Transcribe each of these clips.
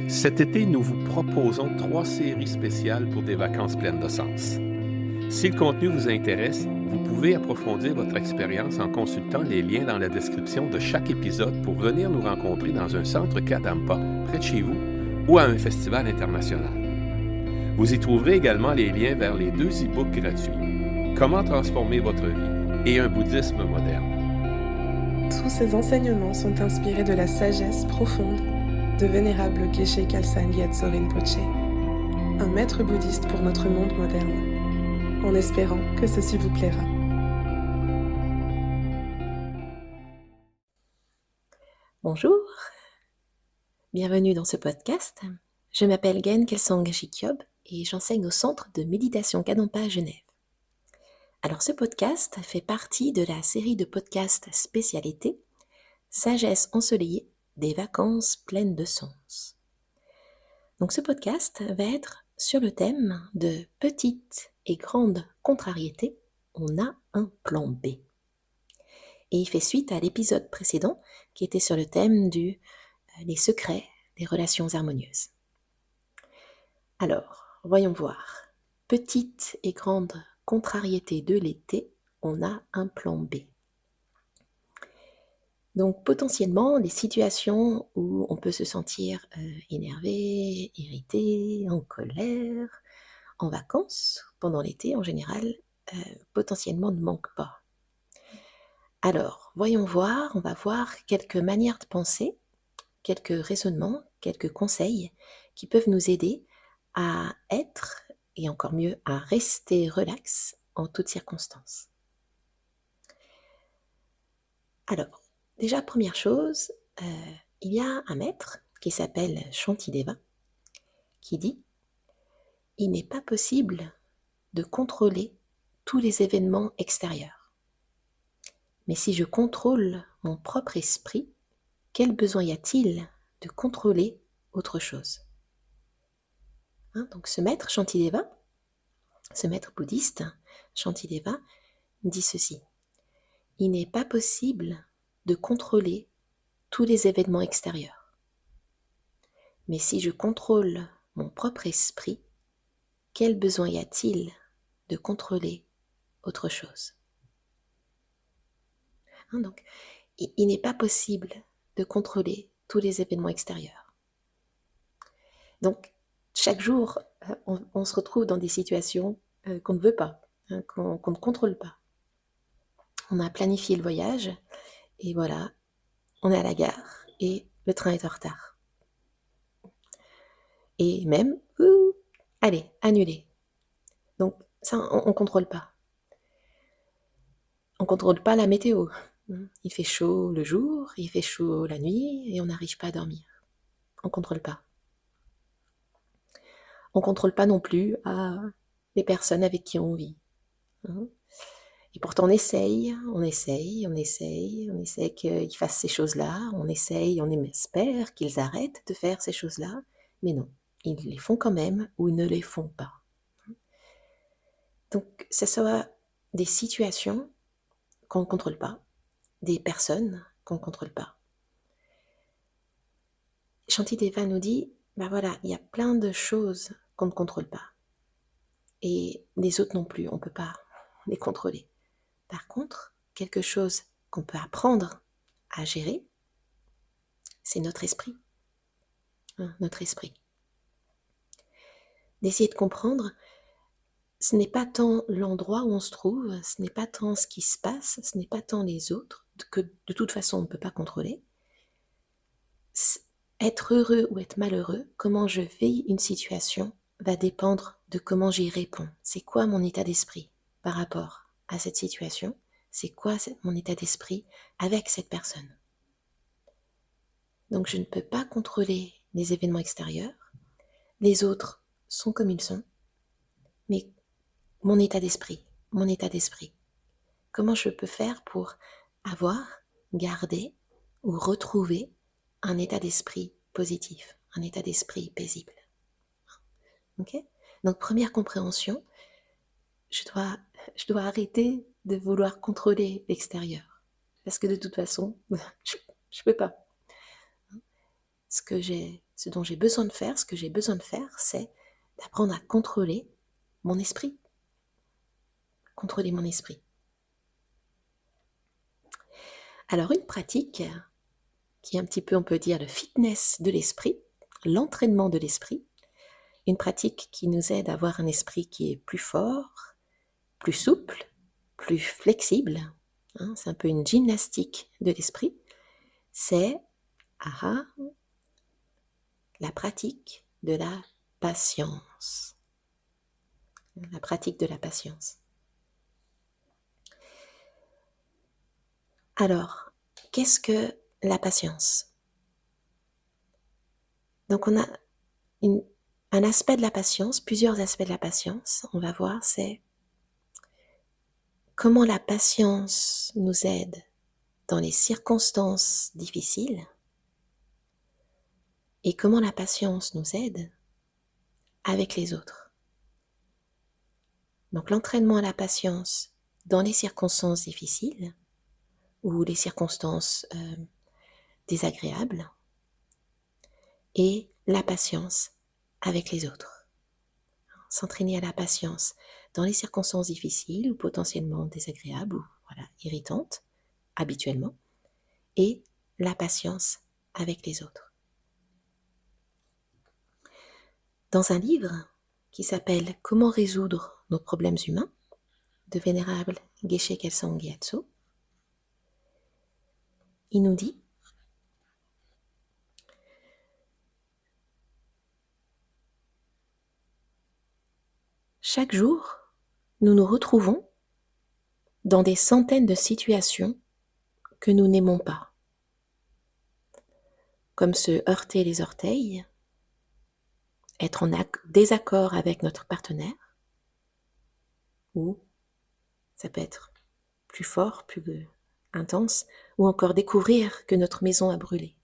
Cet été, nous vous proposons 3 séries spéciales pour des vacances pleines de sens. Si le contenu vous intéresse, vous pouvez approfondir votre expérience en consultant les liens dans la description de chaque épisode pour venir nous rencontrer dans un centre Kadampa près de chez vous ou à un festival international. Vous y trouverez également les liens vers les 2 e-books gratuits, Comment transformer votre vie et un bouddhisme moderne. Tous ces enseignements sont inspirés de la sagesse profonde de vénérable Geshe Khalsa Gyatso Rinpoche, un maître bouddhiste pour notre monde moderne, en espérant que ceci vous plaira. Bonjour, bienvenue dans ce podcast. Je m'appelle Gen Kelsang Geshe Kyob et j'enseigne au Centre de Méditation Kadampa à Genève. Alors ce podcast fait partie de la série de podcasts spécialité Sagesse ensoleillée des vacances pleines de sens. Donc ce podcast va être sur le thème de petites et grandes contrariétés, on a un plan B. Et il fait suite à l'épisode précédent qui était sur le thème des secrets des relations harmonieuses. Alors, voyons voir. Petite et grande contrariété de l'été, on a un plan B. Donc potentiellement, les situations où on peut se sentir énervé, irrité, en colère, en vacances, pendant l'été en général, potentiellement ne manquent pas. Alors, voyons voir, on va voir quelques manières de penser, quelques raisonnements, quelques conseils qui peuvent nous aider à être, et encore mieux, à rester relax en toutes circonstances. Alors, déjà, première chose, il y a un maître qui s'appelle Shantideva qui dit « Il n'est pas possible de contrôler tous les événements extérieurs. Mais si je contrôle mon propre esprit, quel besoin y a-t-il de contrôler autre chose ?» Donc ce maître Shantideva, ce maître bouddhiste Shantideva dit ceci. Il n'est pas possible de contrôler tous les événements extérieurs. Mais si je contrôle mon propre esprit, quel besoin y a-t-il de contrôler autre chose ? Donc, il n'est pas possible de contrôler tous les événements extérieurs. Donc, chaque jour, on se retrouve dans des situations qu'on ne veut pas, qu'on ne contrôle pas. On a planifié le voyage, et voilà, on est à la gare, et le train est en retard. Et même, allez, annulé. Donc, ça, on ne contrôle pas. On ne contrôle pas la météo. Il fait chaud le jour, il fait chaud la nuit, et on n'arrive pas à dormir. On ne contrôle pas. On ne contrôle pas non plus les personnes avec qui on vit. Et pourtant on essaye qu'ils fassent ces choses-là, on espère qu'ils arrêtent de faire ces choses-là, mais non, ils les font quand même ou ils ne les font pas. Donc, ce soit des situations qu'on ne contrôle pas, des personnes qu'on ne contrôle pas. Shantideva nous dit, voilà, il y a plein de choses qu'on ne contrôle pas. Et les autres non plus, on ne peut pas les contrôler. Par contre, quelque chose qu'on peut apprendre à gérer, c'est notre esprit. Notre esprit. D'essayer de comprendre, ce n'est pas tant l'endroit où on se trouve, ce n'est pas tant ce qui se passe, ce n'est pas tant les autres, que de toute façon on ne peut pas contrôler. Être heureux ou être malheureux, comment je vis une situation, va dépendre de comment j'y réponds. C'est quoi mon état d'esprit par rapport à cette situation ? C'est quoi mon état d'esprit avec cette personne ? Donc je ne peux pas contrôler les événements extérieurs. Les autres sont comme ils sont. Mais mon état d'esprit. Comment je peux faire pour garder ou retrouver un état d'esprit positif, un état d'esprit paisible. Okay ? Donc première compréhension, je dois arrêter de vouloir contrôler l'extérieur. Parce que de toute façon, je peux pas. Ce ce dont j'ai besoin de faire, ce que j'ai besoin de faire, c'est d'apprendre à contrôler mon esprit. Contrôler mon esprit. Alors une pratique qui est un petit peu, on peut dire, le fitness de l'esprit, l'entraînement de l'esprit, une pratique qui nous aide à avoir un esprit qui est plus fort, plus souple, plus flexible, hein, c'est un peu une gymnastique de l'esprit, c'est la pratique de la patience. La pratique de la patience. Alors, qu'est-ce que la patience? Donc on a un aspect de la patience, plusieurs aspects de la patience, on va voir, c'est comment la patience nous aide dans les circonstances difficiles et comment la patience nous aide avec les autres. Donc l'entraînement à la patience dans les circonstances difficiles ou les circonstances désagréables et la patience avec les autres. S'entraîner à la patience dans les circonstances difficiles ou potentiellement désagréables ou irritantes habituellement et la patience avec les autres. Dans un livre qui s'appelle « Comment résoudre nos problèmes humains » de Vénérable Geshe Kelsang Gyatso, il nous dit « Chaque jour, nous nous retrouvons dans des centaines de situations que nous n'aimons pas, comme se heurter les orteils, être en désaccord avec notre partenaire, ou ça peut être plus fort, plus intense, ou encore découvrir que notre maison a brûlé,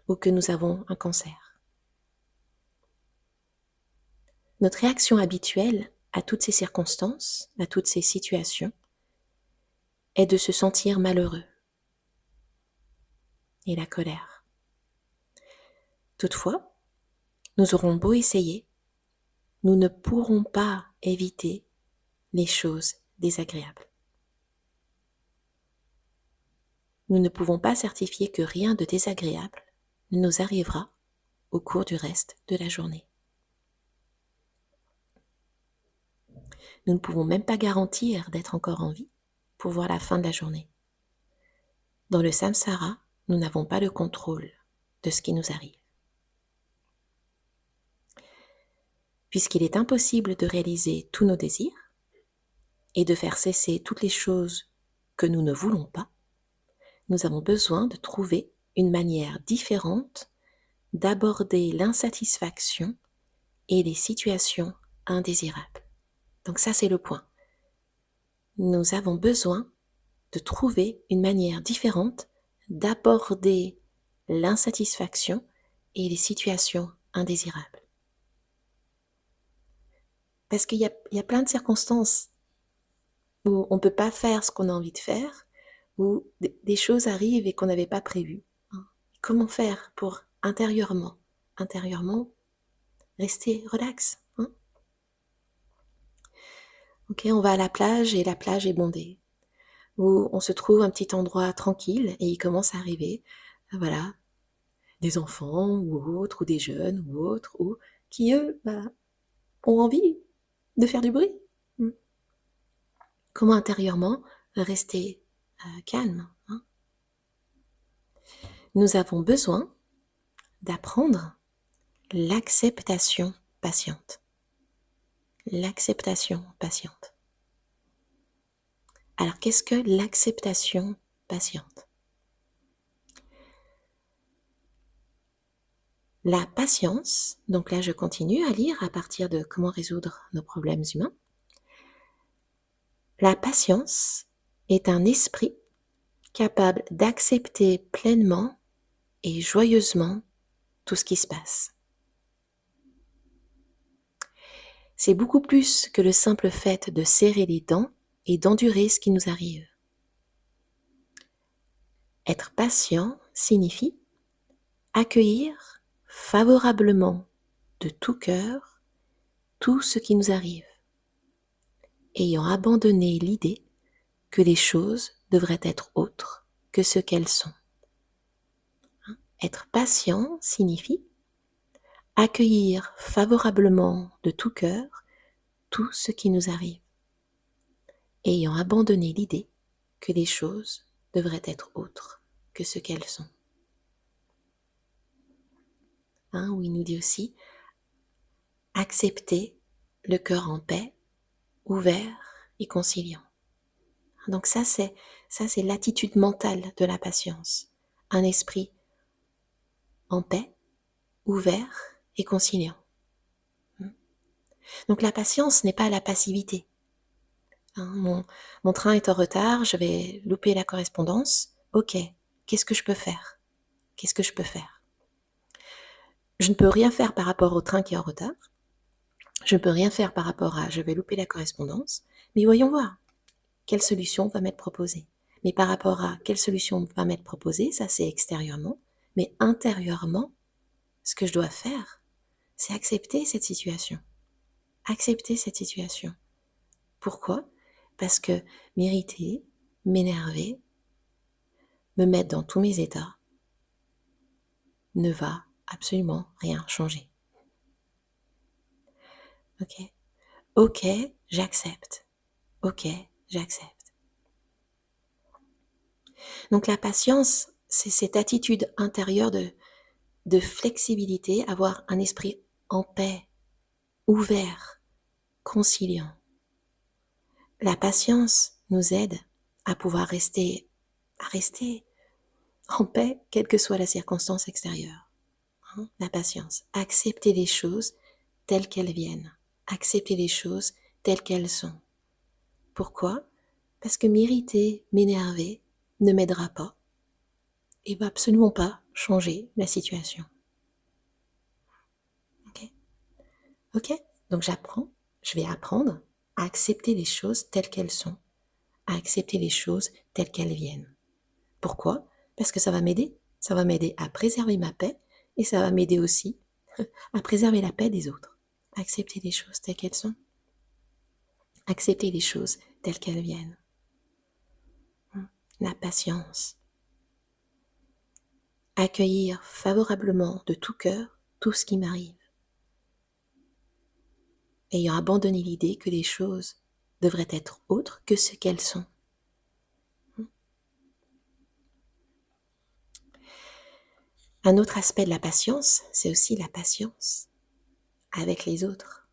ou que nous avons un cancer. Notre réaction habituelle à toutes ces circonstances, à toutes ces situations, est de se sentir malheureux et la colère. Toutefois, nous aurons beau essayer, nous ne pourrons pas éviter les choses désagréables. Nous ne pouvons pas certifier que rien de désagréable ne nous arrivera au cours du reste de la journée. Nous ne pouvons même pas garantir d'être encore en vie pour voir la fin de la journée. Dans le samsara, nous n'avons pas le contrôle de ce qui nous arrive. Puisqu'il est impossible de réaliser tous nos désirs et de faire cesser toutes les choses que nous ne voulons pas, nous avons besoin de trouver une manière différente d'aborder l'insatisfaction et les situations indésirables. Donc ça, c'est le point. Nous avons besoin de trouver une manière différente d'aborder l'insatisfaction et les situations indésirables. Parce qu'il y a plein de circonstances où on ne peut pas faire ce qu'on a envie de faire, où des choses arrivent et qu'on n'avait pas prévues. Comment faire pour intérieurement, rester relax, Ok, on va à la plage et la plage est bondée. Ou on se trouve un petit endroit tranquille et il commence à arriver, des enfants ou autres, ou des jeunes ou autres, ou qui eux, ont envie de faire du bruit. Comment intérieurement rester calme. Nous avons besoin d'apprendre l'acceptation patiente. L'acceptation patiente. Alors, qu'est-ce que l'acceptation patiente? La patience, donc là je continue à lire à partir de Comment résoudre nos problèmes humains. La patience est un esprit capable d'accepter pleinement et joyeusement tout ce qui se passe. C'est beaucoup plus que le simple fait de serrer les dents et d'endurer ce qui nous arrive. Être patient signifie accueillir favorablement de tout cœur tout ce qui nous arrive, ayant abandonné l'idée que les choses devraient être autres que ce qu'elles sont. Être patient signifie accueillir favorablement de tout cœur tout ce qui nous arrive, ayant abandonné l'idée que les choses devraient être autres que ce qu'elles sont. Où il nous dit aussi accepter le cœur en paix, ouvert et conciliant. Donc ça c'est l'attitude mentale de la patience. Un esprit en paix, ouvert et conciliant. Donc la patience n'est pas la passivité. Mon train est en retard, je vais louper la correspondance. Ok, qu'est-ce que je peux faire? Qu'est-ce que je peux faire? Je ne peux rien faire par rapport au train qui est en retard. Je ne peux rien faire par rapport à je vais louper la correspondance. Mais voyons voir quelle solution va m'être proposée. Mais par rapport à quelle solution va m'être proposée, ça c'est extérieurement. Mais intérieurement, ce que je dois faire, c'est accepter cette situation. Accepter cette situation. Pourquoi? Parce que m'irriter, m'énerver, me mettre dans tous mes états, ne va absolument rien changer. Ok, j'accepte. Ok, j'accepte. Donc la patience, c'est cette attitude intérieure de flexibilité, avoir un esprit en paix, ouvert, conciliant. La patience nous aide à pouvoir rester en paix, quelle que soit la circonstance extérieure. La patience, accepter les choses telles qu'elles viennent, accepter les choses telles qu'elles sont. Pourquoi? Parce que m'irriter, m'énerver ne m'aidera pas et va absolument pas changer la situation. Ok? Donc je vais apprendre à accepter les choses telles qu'elles sont, à accepter les choses telles qu'elles viennent. Pourquoi? Parce que ça va m'aider à préserver ma paix et ça va m'aider aussi à préserver la paix des autres. Accepter les choses telles qu'elles sont, accepter les choses telles qu'elles viennent. La patience. Accueillir favorablement de tout cœur tout ce qui m'arrive. Ayant abandonné l'idée que les choses devraient être autres que ce qu'elles sont. Un autre aspect de la patience, c'est aussi la patience avec les autres.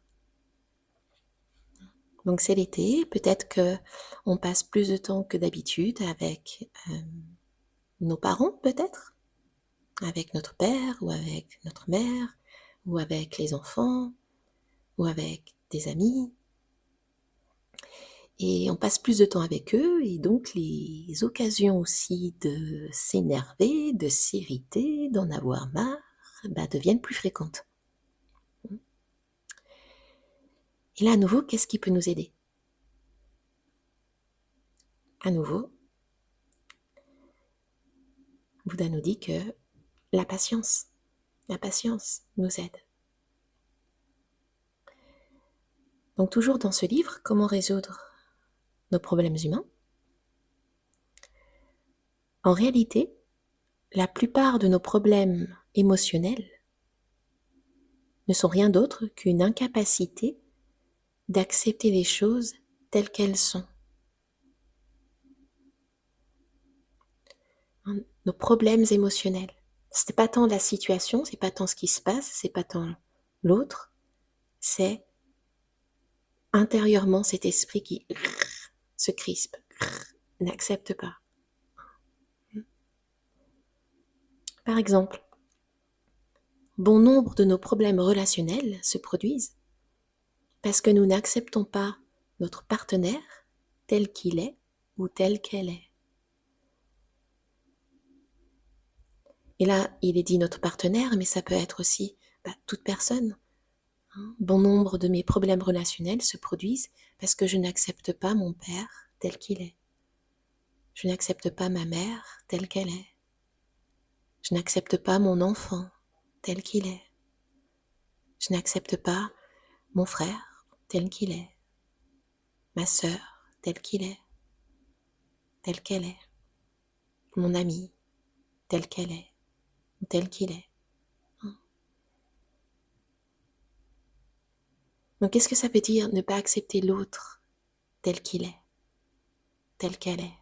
Donc c'est l'été, peut-être qu'on passe plus de temps que d'habitude avec nos parents peut-être, avec notre père ou avec notre mère, ou avec les enfants, ou avec des amis. Et on passe plus de temps avec eux, et donc les occasions aussi de s'énerver, de s'irriter, d'en avoir marre, deviennent plus fréquentes. Et là, à nouveau, qu'est-ce qui peut nous aider? À nouveau, Bouddha nous dit que la patience nous aide. Donc toujours dans ce livre, comment résoudre nos problèmes humains? En réalité, la plupart de nos problèmes émotionnels ne sont rien d'autre qu'une incapacité d'accepter les choses telles qu'elles sont. Nos problèmes émotionnels, c'est pas tant la situation, c'est pas tant ce qui se passe, c'est pas tant l'autre, c'est intérieurement cet esprit qui se crispe, n'accepte pas. Par exemple, bon nombre de nos problèmes relationnels se produisent parce que nous n'acceptons pas notre partenaire tel qu'il est ou telle qu'elle est. Et là, il est dit notre partenaire, mais ça peut être aussi toute personne. Bon nombre de mes problèmes relationnels se produisent parce que je n'accepte pas mon père tel qu'il est. Je n'accepte pas ma mère telle qu'elle est. Je n'accepte pas mon enfant tel qu'il est. Je n'accepte pas mon frère tel qu'il est, ma sœur tel qu'il est, telle qu'elle est, mon ami tel qu'elle est, ou tel qu'il est. Donc qu'est-ce que ça veut dire ne pas accepter l'autre tel qu'il est, tel qu'elle est?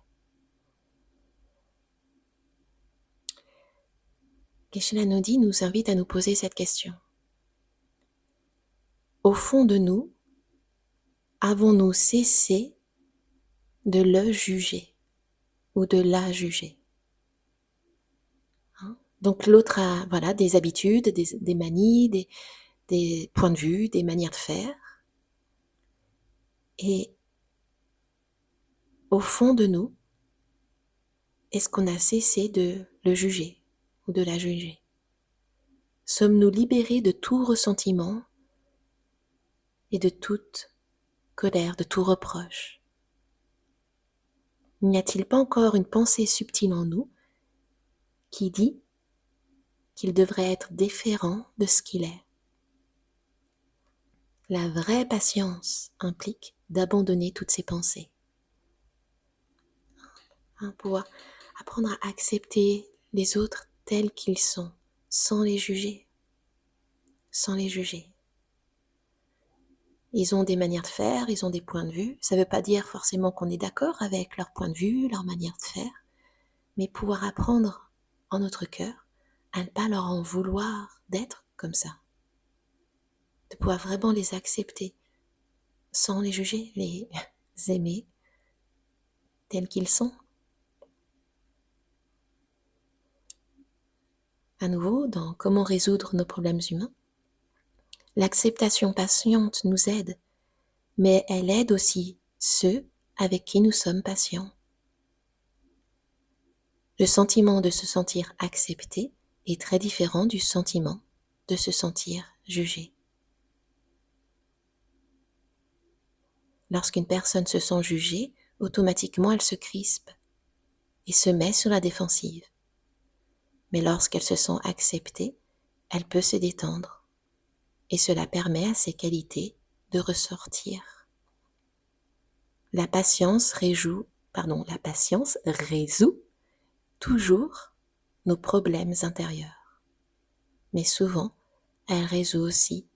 Geshe Lanodi nous invite à nous poser cette question. Au fond de nous, avons-nous cessé de le juger ou de la juger? Donc l'autre a des habitudes, des manies, des points de vue, des manières de faire. Et au fond de nous, est-ce qu'on a cessé de le juger ou de la juger? Sommes-nous libérés de tout ressentiment et de toute colère, de tout reproche? N'y a-t-il pas encore une pensée subtile en nous qui dit qu'il devrait être différent de ce qu'il est? La vraie patience implique d'abandonner toutes ces pensées. Pouvoir apprendre à accepter les autres tels qu'ils sont, sans les juger. Sans les juger. Ils ont des manières de faire, ils ont des points de vue. Ça ne veut pas dire forcément qu'on est d'accord avec leur point de vue, leur manière de faire, mais pouvoir apprendre en notre cœur à ne pas leur en vouloir d'être comme ça. De pouvoir vraiment les accepter, sans les juger, les aimer tels qu'ils sont. À nouveau, dans Comment résoudre nos problèmes humains, l'acceptation patiente nous aide, mais elle aide aussi ceux avec qui nous sommes patients. Le sentiment de se sentir accepté est très différent du sentiment de se sentir jugé. Lorsqu'une personne se sent jugée, automatiquement elle se crispe et se met sur la défensive. Mais lorsqu'elle se sent acceptée, elle peut se détendre et cela permet à ses qualités de ressortir. La patience résout toujours nos problèmes intérieurs. Mais souvent, elle résout aussi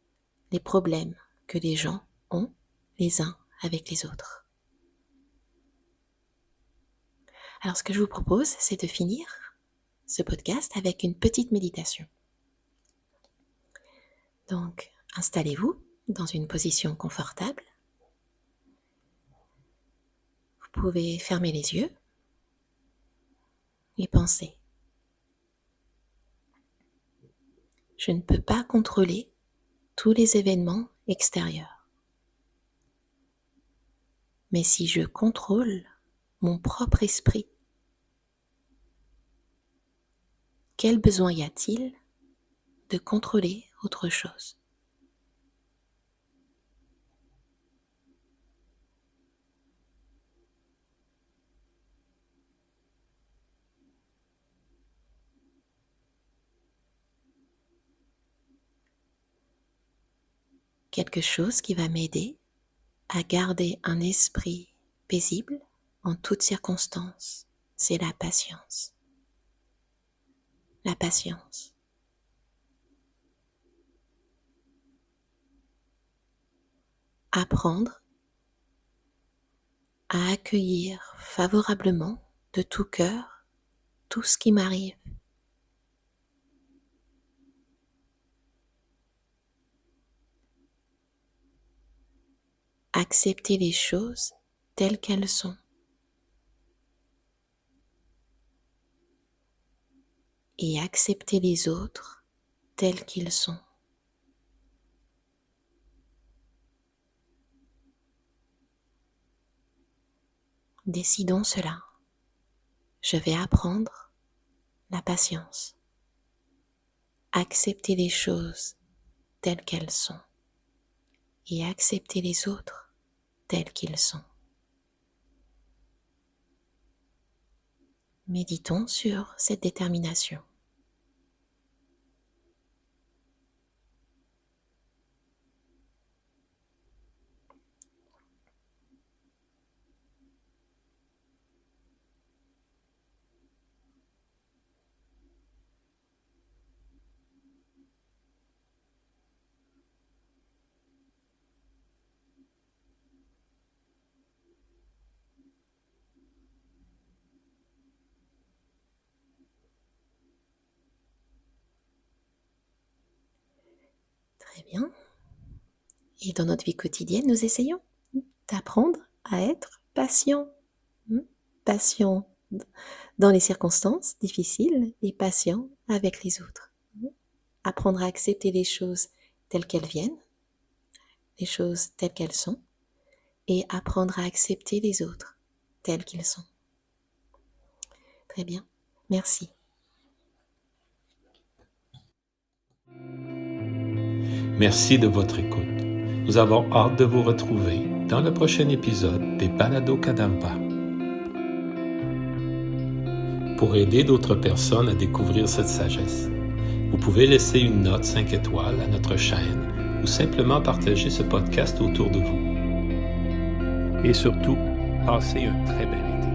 les problèmes que les gens ont les uns avec les autres. Alors ce que je vous propose, c'est de finir ce podcast avec une petite méditation. Donc, installez-vous dans une position confortable. Vous pouvez fermer les yeux et penser. Je ne peux pas contrôler tous les événements extérieurs. Mais si je contrôle mon propre esprit, quel besoin y a-t-il de contrôler autre chose? Quelque chose qui va m'aider à garder un esprit paisible en toutes circonstances, c'est la patience. La patience. Apprendre à accueillir favorablement de tout cœur tout ce qui m'arrive. Accepter les choses telles qu'elles sont. Et accepter les autres tels qu'ils sont. Décidons cela. Je vais apprendre la patience. Accepter les choses telles qu'elles sont. Et accepter les autres tels qu'ils sont. Méditons sur cette détermination. bien. Et dans notre vie quotidienne, nous essayons d'apprendre à être patient. Patient dans les circonstances difficiles et patient avec les autres. Apprendre à accepter les choses telles qu'elles viennent, les choses telles qu'elles sont, et apprendre à accepter les autres tels qu'ils sont. Très bien, merci. Merci de votre écoute. Nous avons hâte de vous retrouver dans le prochain épisode des Balados Kadampa. Pour aider d'autres personnes à découvrir cette sagesse, vous pouvez laisser une note 5 étoiles à notre chaîne ou simplement partager ce podcast autour de vous. Et surtout, passez un très bel été.